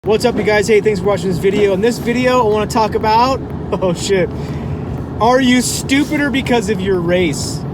What's up, you guys? Hey, thanks for watching this video. In this video, I want to talk about, oh shit, are you stupider because of your race? You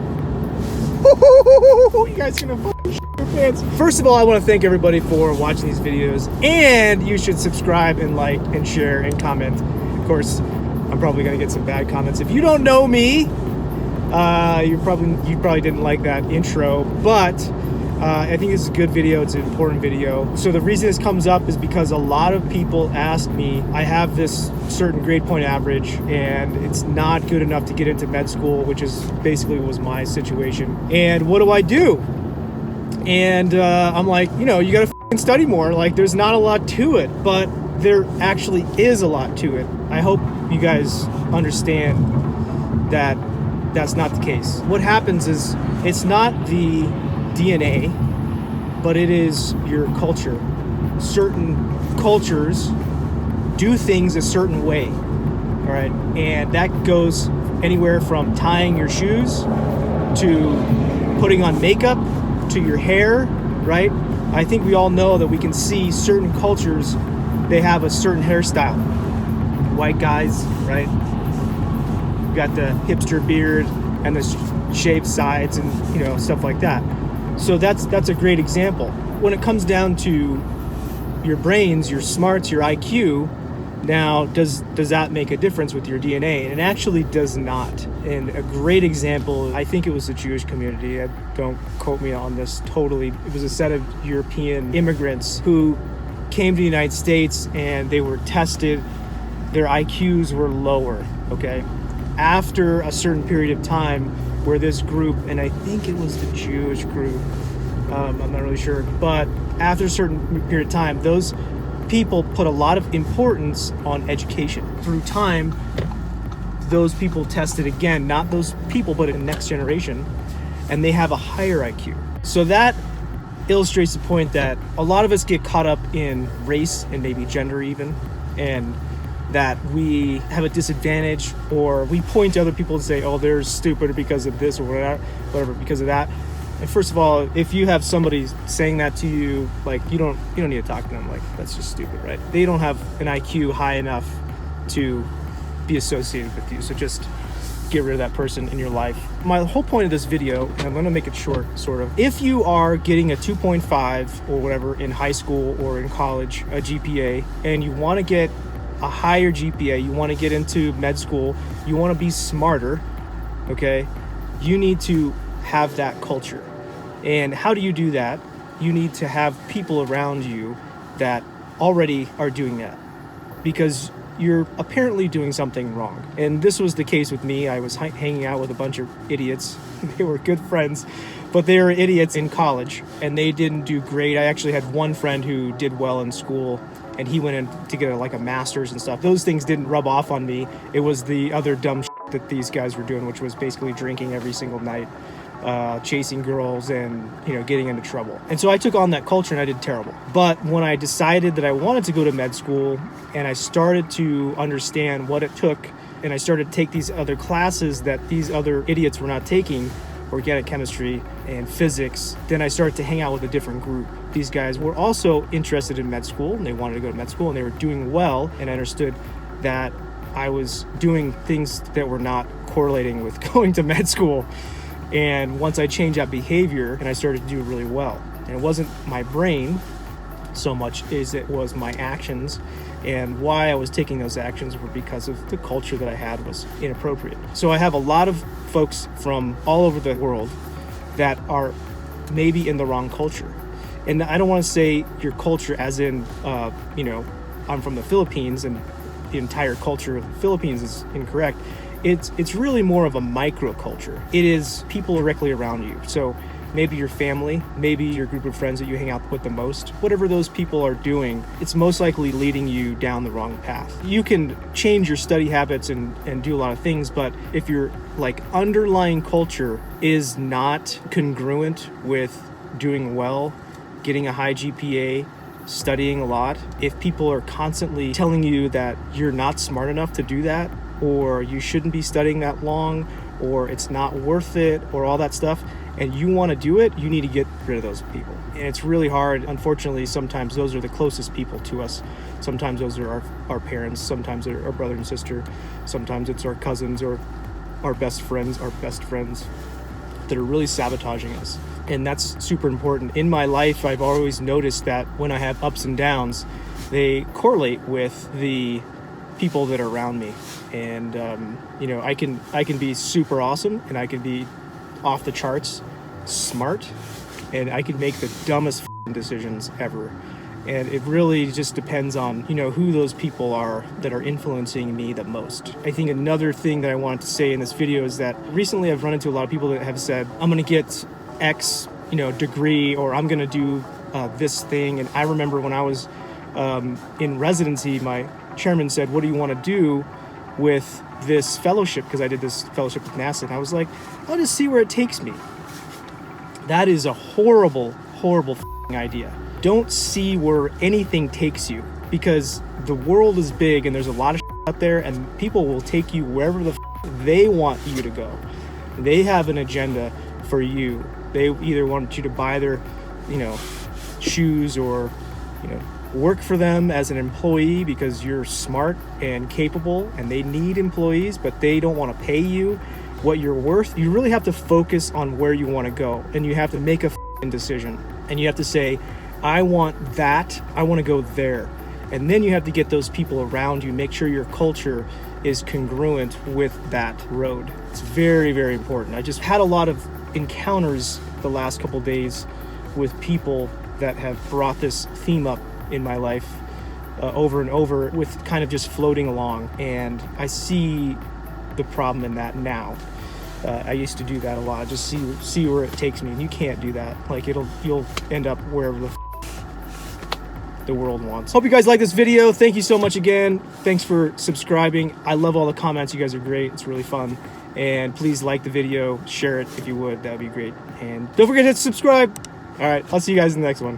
guys gonna fucking shit your pants. First of all, I want to thank everybody for watching these videos, and you should subscribe and like and share and comment. Of course, I'm probably gonna get some bad comments. If you don't know me, you probably didn't like that intro, but I think this is a good video. It's an important video. So the reason this comes up is because a lot of people ask me, I have this certain grade point average and it's not good enough to get into med school, which is basically was my situation. And what do I do? And I'm like, you gotta study more. Like, there's not a lot to it, but there actually is a lot to it. I hope you guys understand that that's not the case. What happens is it's not the DNA, but it is your culture. Certain cultures do things a certain way, all right? And that goes anywhere from tying your shoes to putting on makeup to your hair, right? I think we all know that we can see certain cultures, they have a certain hairstyle. White guys, right? You got the hipster beard and the shaved sides and stuff like that. So that's a great example. When it comes down to your brains, your smarts, your IQ, now does that make a difference with your DNA? And it actually does not. And a great example, I think it was the Jewish community. Don't quote me on this totally. It was a set of European immigrants who came to the United States and they were tested. Their IQs were lower, okay? After a certain period of time, where this group, and I think it was the Jewish group, I'm not really sure, but after a certain period of time, those people put a lot of importance on education. Through time, those people tested again, not those people, but the next generation, and they have a higher IQ. So that illustrates the point that a lot of us get caught up in race and maybe gender even, and that we have a disadvantage, or we point to other people and say, oh, they're stupid because of this or whatever because of that. And first of all, if you have somebody saying that to you, like, you don't need to talk to them. Like, that's just stupid, right? They don't have an IQ high enough to be associated with you. So just get rid of that person in your life. My whole point of this video, and I'm going to make it short, sort of, if you are getting a 2.5 or whatever in high school or in college, a GPA, and you want to get a higher GPA, you want to get into med school, you want to be smarter, okay, you need to have that culture. And how do you do that? You need to have people around you that already are doing that, because you're apparently doing something wrong. And this was the case with me. I was hanging out with a bunch of idiots. They were good friends, but they were idiots in college and they didn't do great. I actually had one friend who did well in school, and he went in to get a master's and stuff. Those things didn't rub off on me. It was the other dumb shit that these guys were doing, which was basically drinking every single night, chasing girls, and getting into trouble. And so I took on that culture and I did terrible. But when I decided that I wanted to go to med school and I started to understand what it took, and I started to take these other classes that these other idiots were not taking, organic chemistry and physics, then I started to hang out with a different group. These guys were also interested in med school and they wanted to go to med school and they were doing well, and I understood that I was doing things that were not correlating with going to med school. And once I changed that behavior, and I started to do really well. And it wasn't my brain so much as it was my actions, and why I was taking those actions were because of the culture that I had was inappropriate. So I have a lot of folks from all over the world that are maybe in the wrong culture. And I don't want to say your culture as in, I'm from the Philippines and the entire culture of the Philippines is incorrect. It's really more of a microculture. It is people directly around you. So maybe your family, maybe your group of friends that you hang out with the most, whatever those people are doing, it's most likely leading you down the wrong path. You can change your study habits and do a lot of things, but if your underlying culture is not congruent with doing well, getting a high GPA, studying a lot, if people are constantly telling you that you're not smart enough to do that, or you shouldn't be studying that long, or it's not worth it, or all that stuff, and you want to do it, you need to get rid of those people. And it's really hard. Unfortunately, sometimes those are the closest people to us. Sometimes those are our parents. Sometimes they're our brother and sister. Sometimes it's our cousins or our best friends that are really sabotaging us. And that's super important. In my life, I've always noticed that when I have ups and downs, they correlate with the people that are around me. And I can be super awesome, and I can be off the charts smart, and I can make the dumbest decisions ever. And it really just depends on, who those people are that are influencing me the most. I think another thing that I wanted to say in this video is that recently I've run into a lot of people that have said, I'm going to get X, degree, or I'm going to do this thing. And I remember when I was in residency, my chairman said, what do you want to do with this fellowship? Because I did this fellowship with NASA. And I was like, I'll just see where it takes me. That is a horrible, horrible idea. Don't see where anything takes you, because the world is big and there's a lot of out there, and people will take you wherever they want you to go. They have an agenda for you. They either want you to buy their, shoes, or, work for them as an employee because you're smart and capable, and they need employees, but they don't want to pay you what you're worth. You really have to focus on where you want to go, and you have to make a decision, and you have to say, I want that, I want to go there. And then you have to get those people around you, make sure your culture is congruent with that road. It's very, very important. I just had a lot of encounters the last couple days with people that have brought this theme up in my life over and over, with kind of just floating along. And I see the problem in that now. I used to do that a lot, just see where it takes me, and you can't do that. Like, you'll end up wherever the world wants. Hope you guys like this video. Thank you so much again. Thanks for subscribing. I love all the comments. You guys are great. It's really fun. And please like the video, share it if you would. That would be great. And don't forget to subscribe. All right, I'll see you guys in the next one.